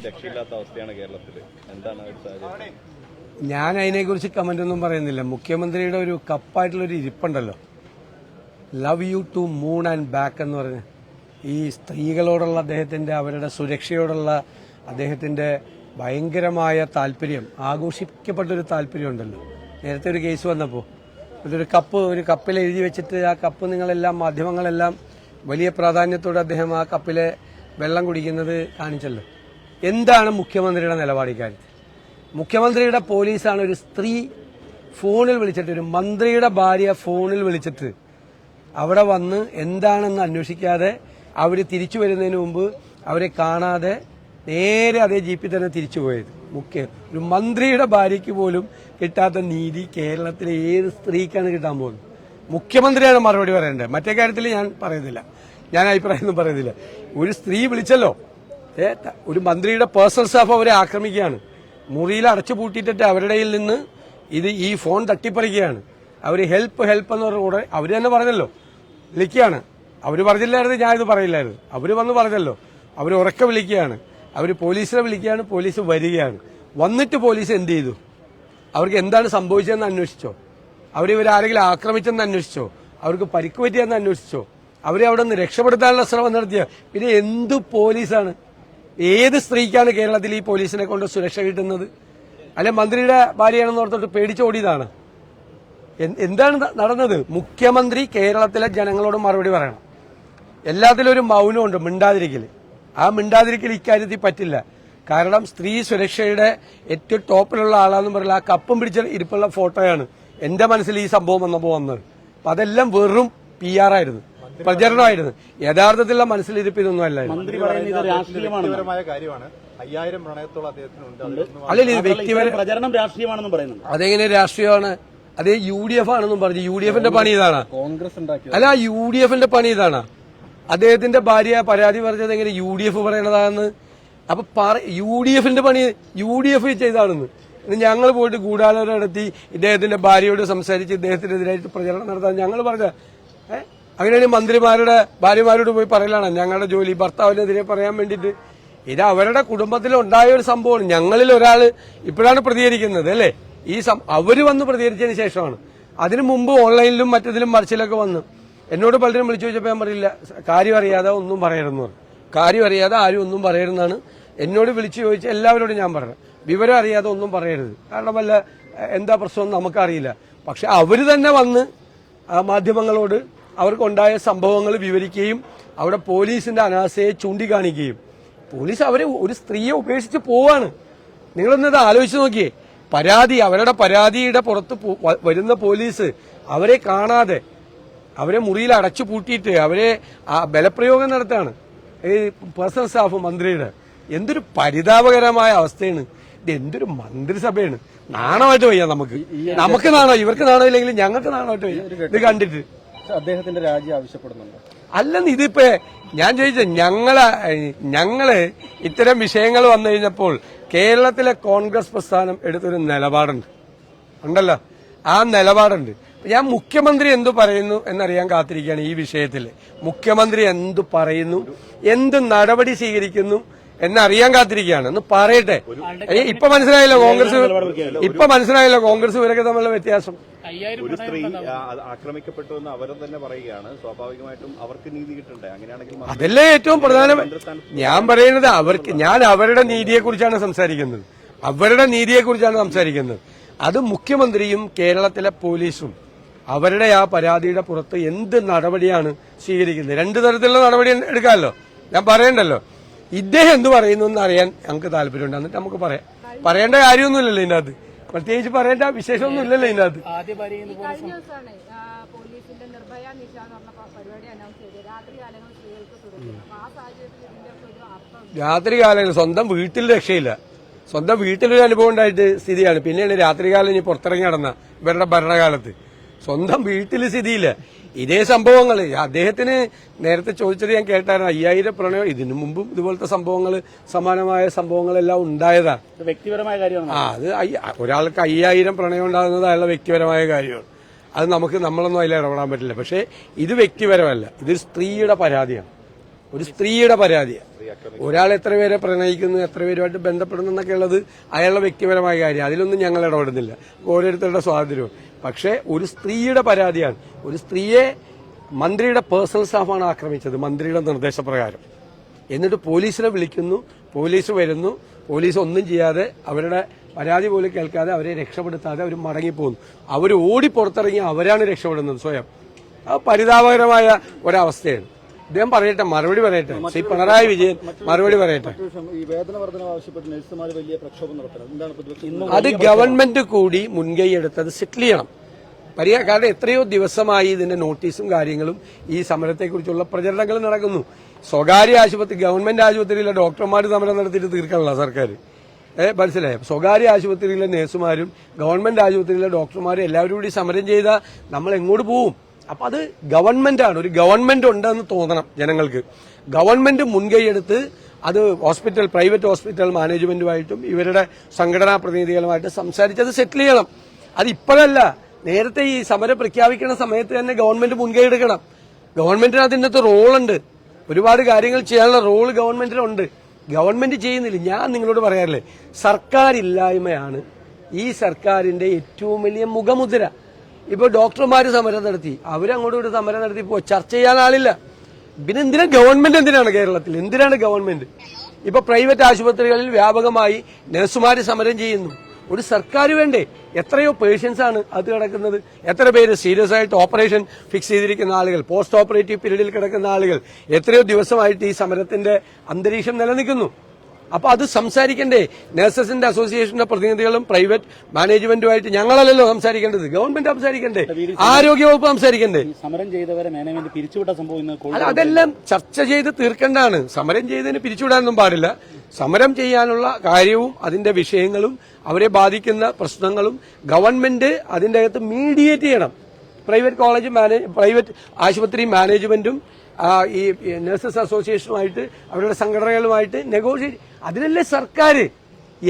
രക്ഷയില്ലാത്ത അവസ്ഥയാണ് കേരളത്തിൽ. എന്താണ് ഒരു സാഹചര്യം? ഞാൻ അതിനെക്കുറിച്ച് കമന്റ് ഒന്നും പറയുന്നില്ല. മുഖ്യമന്ത്രിയുടെ ഒരു കപ്പായിട്ടുള്ളൊരു ഇരിപ്പുണ്ടല്ലോ, love you to moon and back എന്ന് പറഞ്ഞ്, ഈ സ്ത്രീകളോടുള്ള അദ്ദേഹത്തിന്റെ, അവരുടെ സുരക്ഷയോടുള്ള അദ്ദേഹത്തിന്റെ ഭയങ്കരമായ താല്പര്യം, ആഘോഷിക്കപ്പെട്ടൊരു താല്പര്യം ഉണ്ടല്ലോ. നേരത്തെ ഒരു കേസ് വന്നപ്പോൾ ഒരു കപ്പിൽ എഴുതി വെച്ചിട്ട് ആ കപ്പ് നിങ്ങളെല്ലാം, മാധ്യമങ്ങളെല്ലാം വലിയ പ്രാധാന്യത്തോടെ അദ്ദേഹം ആ കപ്പിലെ വെള്ളം കുടിക്കുന്നത് കാണിച്ചല്ലോ. എന്താണ് മുഖ്യമന്ത്രിയുടെ നിലപാട് ഇക്കാര്യത്തിൽ? മുഖ്യമന്ത്രിയുടെ പോലീസാണ് ഒരു സ്ത്രീ ഫോണിൽ വിളിച്ചിട്ട്, ഒരു മന്ത്രിയുടെ ഭാര്യ ഫോണിൽ വിളിച്ചിട്ട് അവിടെ വന്ന് എന്താണെന്ന് അന്വേഷിക്കാതെ അവർ തിരിച്ചു വരുന്നതിന് മുമ്പ് അവരെ കാണാതെ നേരെ അതേ ജീപ്പിൽ തന്നെ തിരിച്ചു പോയത്. ഒരു മന്ത്രിയുടെ ഭാര്യയ്ക്ക് പോലും കിട്ടാത്ത നീതി കേരളത്തിലെ ഏത് സ്ത്രീക്കാണ് കിട്ടാൻ പോകുന്നത്? മുഖ്യമന്ത്രിയാണ് മറുപടി പറയേണ്ടത്. മറ്റേ കാര്യത്തിൽ ഞാൻ പറയുന്നില്ല, ഞാൻ അഭിപ്രായമൊന്നും പറയുന്നില്ല. ഒരു സ്ത്രീ വിളിച്ചല്ലോ, ഒരു മന്ത്രിയുടെ പേഴ്സണൽ സ്റ്റാഫ് അവരെ ആക്രമിക്കുകയാണ്, മുറിയിൽ അടച്ചു പൂട്ടിയിട്ടിട്ട് അവരുടെ നിന്ന് ഈ ഫോൺ തട്ടിപ്പറിക്കുകയാണ്. അവർ ഹെൽപ്പ് എന്ന് പറഞ്ഞ കൂടെ അവർ തന്നെ പറഞ്ഞല്ലോ, വിളിക്കുകയാണ്. അവർ പറഞ്ഞില്ലായിരുന്നു, ഞാൻ ഇത് പറയില്ലായിരുന്നു. അവർ വന്ന് പറഞ്ഞല്ലോ, അവർ ഉറക്കെ വിളിക്കുകയാണ്, അവർ പോലീസിനെ വിളിക്കുകയാണ്, പോലീസ് വരികയാണ്. വന്നിട്ട് പോലീസ് എന്ത് ചെയ്തു? അവർക്ക് എന്താണ് സംഭവിച്ചതെന്ന് അന്വേഷിച്ചോ? ഇവരാരെങ്കിലും ആക്രമിച്ചെന്ന് അന്വേഷിച്ചോ? അവർക്ക് പരിക്ക് പറ്റിയെന്ന് അന്വേഷിച്ചോ? അവരെ അവിടെ നിന്ന് രക്ഷപ്പെടുത്താനുള്ള ശ്രമം നടത്തിയ പിന്നെ എന്തു പോലീസാണ്? ഏത് സ്ത്രീക്കാണ് കേരളത്തിൽ ഈ പോലീസിനെ കൊണ്ട് സുരക്ഷ കിട്ടുന്നത്? അല്ലെ മന്ത്രിയുടെ ഭാര്യയാണെന്ന് ഓർത്തോട്ട് പേടിച്ചോടിയതാണ്? എന്താണ് നടന്നത്? മുഖ്യമന്ത്രി കേരളത്തിലെ ജനങ്ങളോട് മറുപടി പറയണം. എല്ലാത്തിലും ഒരു മൗനമുണ്ട്, മിണ്ടാതിരിക്കൽ. ആ മിണ്ടാതിരിക്കൽ ഇക്കാര്യത്തിൽ പറ്റില്ല. കാരണം സ്ത്രീ സുരക്ഷയുടെ ഏറ്റവും ടോപ്പിലുള്ള ആളാന്ന് പറയുന്നത് ആ കപ്പം പിടിച്ച ഇരിപ്പുള്ള ഫോട്ടോയാണ് എന്റെ മനസ്സിൽ ഈ സംഭവം വന്നത്. അപ്പൊ അതെല്ലാം വെറും PR ആയിരുന്നു, പ്രചരണമായിരുന്നു. യഥാർത്ഥത്തിലുള്ള മനസ്സിലിരിപ്പ് ഇതൊന്നും അല്ലായിരുന്നു. അല്ലല്ല, ഇത് വ്യക്തിപര പ്രചരണം രാഷ്ട്രീയമാണെന്നും പറയുന്നുണ്ട്. അതെങ്ങനെ രാഷ്ട്രീയമാണ്? അത് UDF ആണെന്നും പറഞ്ഞു. UDFന്റെ പണി ഇതാണ്? കോൺഗ്രസ് അല്ല, UDFന്റെ പണി ഇതാണ്. അദ്ദേഹത്തിന്റെ ഭാര്യ പരാതി പറഞ്ഞത് എങ്ങനെ UDF പറയണതാണെന്ന്? അപ്പൊ UDFന്റെ പണി UDF ചെയ്താണെന്ന്. ഞങ്ങൾ പോയിട്ട് ഗൂഢാലോചന നടത്തി ഇദ്ദേഹത്തിന്റെ ഭാര്യയോട് സംസാരിച്ച് ഇദ്ദേഹത്തിനെതിരായിട്ട് പ്രചരണം നടത്താൻ ഞങ്ങൾ പറഞ്ഞ അങ്ങനെയാണ് മന്ത്രിമാരുടെ ഭാര്യമാരോട് പോയി പറയലാണ് ഞങ്ങളുടെ ജോലി, ഭർത്താവിനെതിരെ പറയാൻ വേണ്ടിയിട്ട്. ഇത് അവരുടെ കുടുംബത്തിൽ ഉണ്ടായ ഒരു സംഭവമാണ്. ഞങ്ങളിൽ ഒരാള് ഇപ്പോഴാണ് പ്രതികരിക്കുന്നത് അല്ലേ? അവര് വന്ന് പ്രതികരിച്ചതിന് ശേഷമാണ്. അതിനു മുമ്പ് ഓൺലൈനിലും മറ്റതിലും മറിച്ചിലൊക്കെ വന്ന് എന്നോട് പലരും വിളിച്ചു ചോദിച്ചപ്പോൾ ഞാൻ പറയില്ല, കാര്യം അറിയാതെ ഒന്നും പറയരുതെന്ന് പറഞ്ഞു. കാര്യം അറിയാതെ ആരും ഒന്നും പറയരുതെന്നാണ് എന്നോട് വിളിച്ചു ചോദിച്ച എല്ലാവരോടും ഞാൻ പറഞ്ഞു. വിവരം അറിയാതെ ഒന്നും പറയരുത്, കാരണം വല്ല എന്താ പ്രശ്നം നമുക്കറിയില്ല. പക്ഷെ അവര് തന്നെ വന്ന് മാധ്യമങ്ങളോട് അവർക്കുണ്ടായ സംഭവങ്ങൾ വിവരിക്കുകയും അവിടെ പോലീസിന്റെ അനാസ്ഥയെ ചൂണ്ടിക്കാണിക്കുകയും, പോലീസ് അവരെ ഒരു സ്ത്രീയെ ഉപേക്ഷിച്ച് പോവാണ്. നിങ്ങളൊന്നത് ആലോചിച്ച് നോക്കിയേ. അവരുടെ പരാതിയുടെ പുറത്ത് വരുന്ന പോലീസ് അവരെ കാണാതെ അവരെ മുറിയിൽ അടച്ചു പൂട്ടിയിട്ട് അവരെ ബലപ്രയോഗം നടത്താണ് ഈ പേഴ്സണൽ സ്റ്റാഫ് മന്ത്രിയുടെ. എന്തൊരു പരിതാപകരമായ അവസ്ഥയാണ് ഇത്! എന്തൊരു മന്ത്രിസഭയാണ്! നാണമായിട്ട് വയ്യ നമുക്ക് നാണോ? ഇവർക്ക് നാണോ ഇല്ലെങ്കിലും ഞങ്ങൾക്ക് നാണമായിട്ട് വയ്യ ഇത് കണ്ടിട്ട്. അദ്ദേഹത്തിന്റെ രാജി ആവശ്യപ്പെടുന്നുണ്ട്. അല്ലെന്ന് ഇതിപ്പോ ഞാൻ ചോദിച്ചത്, ഞങ്ങള് ഇത്തരം വിഷയങ്ങൾ വന്നു കഴിഞ്ഞപ്പോൾ കേരളത്തിലെ കോൺഗ്രസ് പ്രസ്ഥാനം എടുത്തൊരു നിലപാടുണ്ട് ഉണ്ടല്ലോ. ആ നിലപാടുണ്ട്. ഞാൻ മുഖ്യമന്ത്രി എന്തു പറയുന്നു എന്നറിയാൻ കാത്തിരിക്കുകയാണ് ഈ വിഷയത്തിൽ. മുഖ്യമന്ത്രി എന്തു പറയുന്നു, എന്ത് നടപടി സ്വീകരിക്കുന്നു എന്നറിയാൻ കാത്തിരിക്കുകയാണ്. ഒന്ന് പറയട്ടെ. ഇപ്പൊ മനസ്സിലായല്ലോ കോൺഗ്രസ് ഇവരൊക്കെ തമ്മിലുള്ള വ്യത്യാസം. ഒരു സ്ത്രീ ആക്രമിക്കപ്പെട്ടു എന്ന് അവരും തന്നെ പറയുകയാണ്. സ്വാഭാവികമായിട്ടും അവർക്ക് നീതി കിട്ടണ്ടേ? അങ്ങനെയാണെങ്കിൽ അതല്ലേ ഏറ്റവും പ്രധാനം. ഞാൻ പറയുന്നത് ഞാൻ അവരുടെ നീതിയെക്കുറിച്ചാണ് സംസാരിക്കുന്നത്. അത് മുഖ്യമന്ത്രിയും കേരളത്തിലെ പോലീസും അവരുടെ ആ പരാതിയുടെ പുറത്ത് എന്ത് നടപടിയാണ് സ്വീകരിക്കുന്നത്? രണ്ടു തരത്തിലുള്ള നടപടി എടുക്കാമല്ലോ, ഞാൻ പറയണ്ടല്ലോ. ഇദ്ദേഹം എന്ത് പറയുന്നു എന്ന് അറിയാൻ ഞങ്ങൾക്ക് താല്പര്യമുണ്ട്. എന്നിട്ട് നമുക്ക് പറയേണ്ട കാര്യമൊന്നുമില്ലല്ലോ ഇതിനകത്ത്, പ്രത്യേകിച്ച് പറയേണ്ട വിശേഷമൊന്നും ഇല്ലല്ലോ ഇതിനകത്ത്. രാത്രികാലങ്ങൾ സ്വന്തം വീട്ടിൽ രക്ഷയില്ല. സ്വന്തം വീട്ടിലൊരു അനുഭവം ഉണ്ടായിട്ട് സ്ഥിതിയാണ്. പിന്നെയാണ് രാത്രികാലം ഇനി പുറത്തിറങ്ങി നടന്ന ഇവരുടെ ഭരണകാലത്ത് സ്വന്തം വീട്ടിൽ സ്ഥിതിയില്ല. ഇതേ സംഭവങ്ങൾ അദ്ദേഹത്തിന് നേരത്തെ ചോദിച്ചത് ഞാൻ കേട്ടായിരുന്നു. 5000 പ്രണയം, ഇതിനു മുമ്പും ഇതുപോലത്തെ സംഭവങ്ങൾ, സമാനമായ സംഭവങ്ങളെല്ലാം ഉണ്ടായതാണ്. വ്യക്തിപരമായ കാര്യമാണ്. അത് ഒരാൾക്ക് 5000 പ്രണയം ഉണ്ടാകുന്നത് അയാളുടെ വ്യക്തിപരമായ കാര്യമാണ്. അത് നമ്മളൊന്നും അതിൽ ഇടപെടാൻ പറ്റില്ല. പക്ഷേ ഇത് വ്യക്തിപരമല്ല, ഇത് സ്ത്രീയുടെ പരാതിയാണ്. ഒരു സ്ത്രീയുടെ പരാതിയാണ്. ഒരാൾ എത്ര പേരെ പ്രണയിക്കുന്നു, എത്ര പേരുമായിട്ട് ബന്ധപ്പെടുന്നു എന്നൊക്കെ ഉള്ളത് അയാളുടെ വ്യക്തിപരമായ കാര്യം. അതിലൊന്നും ഞങ്ങൾ ഇടപെടുന്നില്ല, ഓരോരുത്തരുടെ സ്വാതന്ത്ര്യവും. പക്ഷേ ഒരു സ്ത്രീയുടെ പരാതിയാണ്. ഒരു സ്ത്രീയെ മന്ത്രിയുടെ പേഴ്സണൽ സ്റ്റാഫാണ് ആക്രമിച്ചത് മന്ത്രിയുടെ നിർദ്ദേശപ്രകാരം. എന്നിട്ട് പോലീസിനെ വിളിക്കുന്നു, പോലീസ് വരുന്നു, പോലീസ് ഒന്നും ചെയ്യാതെ അവരുടെ പരാതി പോലും കേൾക്കാതെ അവരെ രക്ഷപ്പെടുത്താതെ അവർ മടങ്ങിപ്പോകുന്നു. അവർ ഓടി പുറത്തിറങ്ങി അവരാണ് രക്ഷപ്പെടുന്നത് സ്വയം. അത് പരിതാപകരമായ ഒരവസ്ഥയാണ്. അദ്ദേഹം പറയട്ടെ, മറുപടി പറയട്ടെ. ശ്രീ പിണറായി വിജയൻ മറുപടി പറയട്ടെ. ഈ വേതന വർധന ആവശ്യപ്പെട്ട് നഴ്സുമാർ വലിയ പ്രക്ഷോഭം നടത്തണം. എന്താണ് പ്രതിപക്ഷം? അത് ഗവൺമെന്റ് കൂടി മുൻകൈ എടുത്തത് സെറ്റിൽ ചെയ്യണം. കാരണം എത്രയോ ദിവസമായി ഇതിന്റെ നോട്ടീസും കാര്യങ്ങളും ഈ സമരത്തെക്കുറിച്ചുള്ള പ്രചരണങ്ങൾ നടക്കുന്നു. സ്വകാര്യ ആശുപത്രി, ഗവൺമെന്റ് ആശുപത്രിയിലെ ഡോക്ടർമാർ സമരം നടത്തിയിട്ട് തീർക്കാനുള്ള സർക്കാർ, മനസ്സിലായോ? സ്വകാര്യ ആശുപത്രിയിലെ നഴ്സുമാരും ഗവൺമെന്റ് ആശുപത്രിയിലെ ഡോക്ടർമാരും എല്ലാവരും കൂടി സമരം ചെയ്താൽ നമ്മൾ എങ്ങോട്ട് പോവും? അപ്പൊ അത് ഗവൺമെന്റാണ്, ഒരു ഗവൺമെന്റ് ഉണ്ടെന്ന് തോന്നണം ജനങ്ങൾക്ക്. ഗവൺമെന്റ് മുൻകൈയെടുത്ത് അത് പ്രൈവറ്റ് ഹോസ്പിറ്റൽ മാനേജ്മെന്റുമായിട്ടും ഇവരുടെ സംഘടനാ പ്രതിനിധികളുമായിട്ട് സംസാരിച്ചത് സെറ്റിൽ ചെയ്യണം. അത് ഇപ്പോഴല്ല, നേരത്തെ ഈ സമരം പ്രഖ്യാപിക്കുന്ന സമയത്ത് തന്നെ ഗവൺമെന്റ് മുൻകൈ എടുക്കണം. ഗവൺമെന്റിന് അതിനകത്ത് റോളുണ്ട്, ഒരുപാട് കാര്യങ്ങൾ ചെയ്യാനുള്ള റോള് ഗവൺമെന്റിനുണ്ട്. ഗവൺമെന്റ് ചെയ്യുന്നില്ല. ഞാൻ നിങ്ങളോട് പറയാറില്ലേ, സർക്കാരില്ലായ്മയാണ് ഈ സർക്കാരിന്റെ ഏറ്റവും വലിയ മുഖമുദ്ര. ഇപ്പൊ ഡോക്ടർമാര് സമരം നടത്തി, അവരങ്ങോട്ടും ഇങ്ങോട്ട് സമരം നടത്തി ചർച്ച ചെയ്യാൻ ആളില്ല. പിന്നെ എന്തിനാ ഗവൺമെന്റ്, എന്തിനാണ് കേരളത്തിൽ, എന്തിനാണ് ഗവൺമെന്റ്? ഇപ്പൊ പ്രൈവറ്റ് ആശുപത്രികളിൽ വ്യാപകമായി നഴ്സുമാര് സമരം ചെയ്യുന്നു. ഒരു സർക്കാർ വേണ്ടേ? എത്രയോ പേഷ്യൻസ് ആണ് അത് കിടക്കുന്നത്, എത്ര പേര് സീരിയസ് ആയിട്ട് ഓപ്പറേഷൻ ഫിക്സ് ചെയ്തിരിക്കുന്ന ആളുകൾ, പോസ്റ്റ് ഓപ്പറേറ്റീവ് പീരീഡിൽ കിടക്കുന്ന ആളുകൾ, എത്രയോ ദിവസമായിട്ട് ഈ സമരത്തിന്റെ അന്തരീക്ഷം നിലനിൽക്കുന്നു. അപ്പൊ അത് സംസാരിക്കണ്ടേ? നഴ്സസിന്റെ അസോസിയേഷന്റെ പ്രതിനിധികളും പ്രൈവറ്റ് മാനേജ്മെന്റുമായിട്ട് ഞങ്ങളല്ലല്ലോ സംസാരിക്കേണ്ടത്, ഗവൺമെന്റ് സംസാരിക്കണ്ടേ, ആരോഗ്യവകുപ്പ് സംസാരിക്കണ്ടേ? സമരം ചെയ്തവരെ മാനേജ്മെന്റ് പിരിച്ചുവിട്ട സംഭവം അല്ല, അതെല്ലാം ചർച്ച ചെയ്ത് തീർക്കേണ്ടതാണ്. സമരം ചെയ്തതിന് പിരിച്ചുവിടാനൊന്നും പാടില്ല. സമരം ചെയ്യാനുള്ള കാര്യവും അതിന്റെ വിഷയങ്ങളും അവരെ ബാധിക്കുന്ന പ്രശ്നങ്ങളും ഗവൺമെന്റ് അതിന്റെ അകത്ത് മീഡിയേറ്റ് ചെയ്യണം. പ്രൈവറ്റ് ആശുപത്രി മാനേജ്മെന്റും ഈ നഴ്സസ് അസോസിയേഷനുമായിട്ട് അവരുടെ സംഘടനകളുമായിട്ട് നെഗോഷിയേറ്റ്. അതിനല്ലേ സർക്കാർ.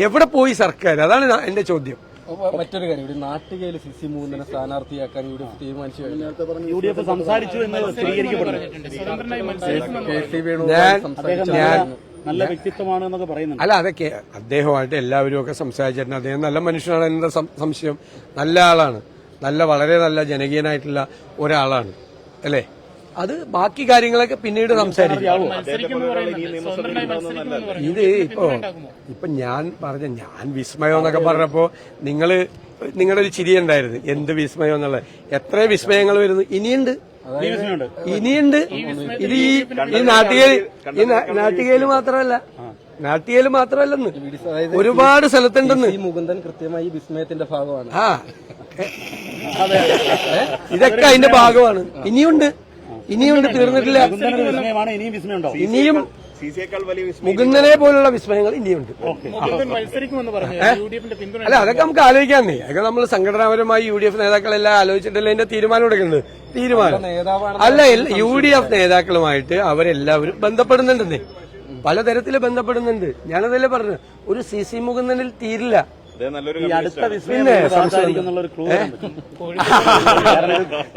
എവിടെ പോയി സർക്കാർ? അതാണ് എന്റെ ചോദ്യം. മറ്റൊരു കാര്യം, ഇവിടെ നാട്ടികയിൽ സിസി മൂന്നിനെ സ്ഥാനാർത്ഥിയാക്കാൻ യു ഡി എഫ് തീരുമാനിച്ചു കഴിഞ്ഞു. യു ഡി എഫ് സംസാരിച്ചു എന്ന് സ്ഥിരീകരിക്കപ്പെടുന്നു. നല്ല വ്യക്തിത്വമാണ് എന്നൊക്കെ പറയുന്നുണ്ട്. അല്ല, അതൊക്കെ അദ്ദേഹമായിട്ട് എല്ലാവരും ഒക്കെ സംസാരിച്ചിട്ടുണ്ട്. അദ്ദേഹം നല്ല മനുഷ്യനാണ്, എന്ന സംശയം. നല്ല ആളാണ്, വളരെ നല്ല ജനകീയനായിട്ടുള്ള ഒരാളാണ്, അല്ലേ? അത് ബാക്കി കാര്യങ്ങളൊക്കെ പിന്നീട് സംസാരിക്കും. ഇത് ഇപ്പൊ ഞാൻ വിസ്മയം എന്നൊക്കെ പറഞ്ഞപ്പോ നിങ്ങളുടെ ഒരു ചിരി ഉണ്ടായിരുന്നു. എന്ത് വിസ്മയം എന്നുള്ളത്. എത്ര വിസ്മയങ്ങൾ വരുന്നു, ഇനിയുണ്ട്. ഇത് ഈ നാട്ടികയില് മാത്രമല്ലെന്ന് ഒരുപാട് സ്ഥലത്തുണ്ടെന്ന്. മുകുന്ദൻ കൃത്യമായി വിസ്മയത്തിന്റെ ഭാഗമാണ്. ഇതൊക്കെ അതിന്റെ ഭാഗമാണ്. ഇനിയുണ്ട്, തീർന്നിട്ടില്ല. ഇനിയും മുകുന്ദനെ പോലുള്ള വിസ്മയങ്ങൾ ഇനിയുണ്ട്. അല്ല, അതൊക്കെ നമുക്ക് ആലോചിക്കാന്നേ. അതൊക്കെ നമ്മൾ സംഘടനാപരമായി UDF നേതാക്കളെല്ലാം ആലോചിച്ചിട്ടല്ലേ അതിന്റെ തീരുമാനം എടുക്കുന്നത്. അല്ല, UDF നേതാക്കളുമായിട്ട് അവരെല്ലാവരും ബന്ധപ്പെടുന്നുണ്ടെന്നേ, പലതരത്തിൽ ബന്ധപ്പെടുന്നുണ്ട്. ഞാനതല്ലേ പറഞ്ഞു, ഒരു CC മുകുന്ദനിൽ തീരില്ല.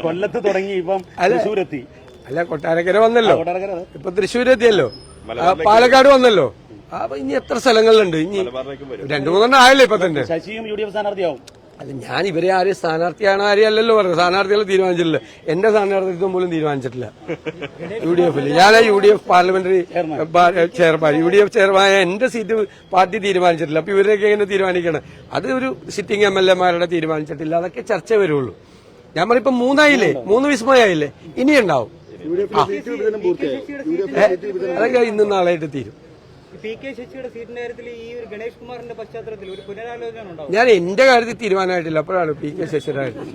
കൊല്ലത്ത് തുടങ്ങി ഇപ്പം തൃശ്ശൂരെത്തി. അല്ല, കൊട്ടാരക്കര വന്നല്ലോ, ഇപ്പൊ തൃശ്ശൂരെത്തിയല്ലോ, പാലക്കാട് വന്നല്ലോ. അപ്പൊ ഇനി എത്ര സ്ഥലങ്ങളിലുണ്ട്? ഇനി 2-3 ആയല്ലോ ഇപ്പൊ തന്നെ. ശശിയും UDF സ്ഥാനാർത്ഥിയാവും. അല്ല, ഞാൻ ഇവരെ ആരെയും സ്ഥാനാർത്ഥിയാണ് ആരെയല്ലോ പറഞ്ഞത്. സ്ഥാനാർത്ഥികളെ തീരുമാനിച്ചിട്ടില്ല. എന്റെ സ്ഥാനാർത്ഥിത്വം പോലും തീരുമാനിച്ചിട്ടില്ല UDF-ൽ. ഞാൻ UDF parliamentary chairman, UDF chairman എന്റെ സീറ്റ് പാർട്ടി തീരുമാനിച്ചിട്ടില്ല. അപ്പൊ ഇവരൊക്കെ എങ്ങനെ തീരുമാനിക്കണം? അത് ഒരു സിറ്റിംഗ് MLA-മാരുടെ തീരുമാനിച്ചിട്ടില്ല. അതൊക്കെ ചർച്ച വരുള്ളൂ. ഞാൻ പറഞ്ഞിപ്പോ 3 ആയില്ലേ, 3 വിസ്മയായില്ലേ, ഇനിയുണ്ടാവും. അതൊക്കെ ഇന്നും നാളെയായിട്ട് തീരും. ഞാൻ എന്റെ കാര്യത്തിൽ തീരുമാനമായിട്ടില്ല. അപ്പോഴാണ് PK ശശിയുടെ കാര്യത്തിൽ.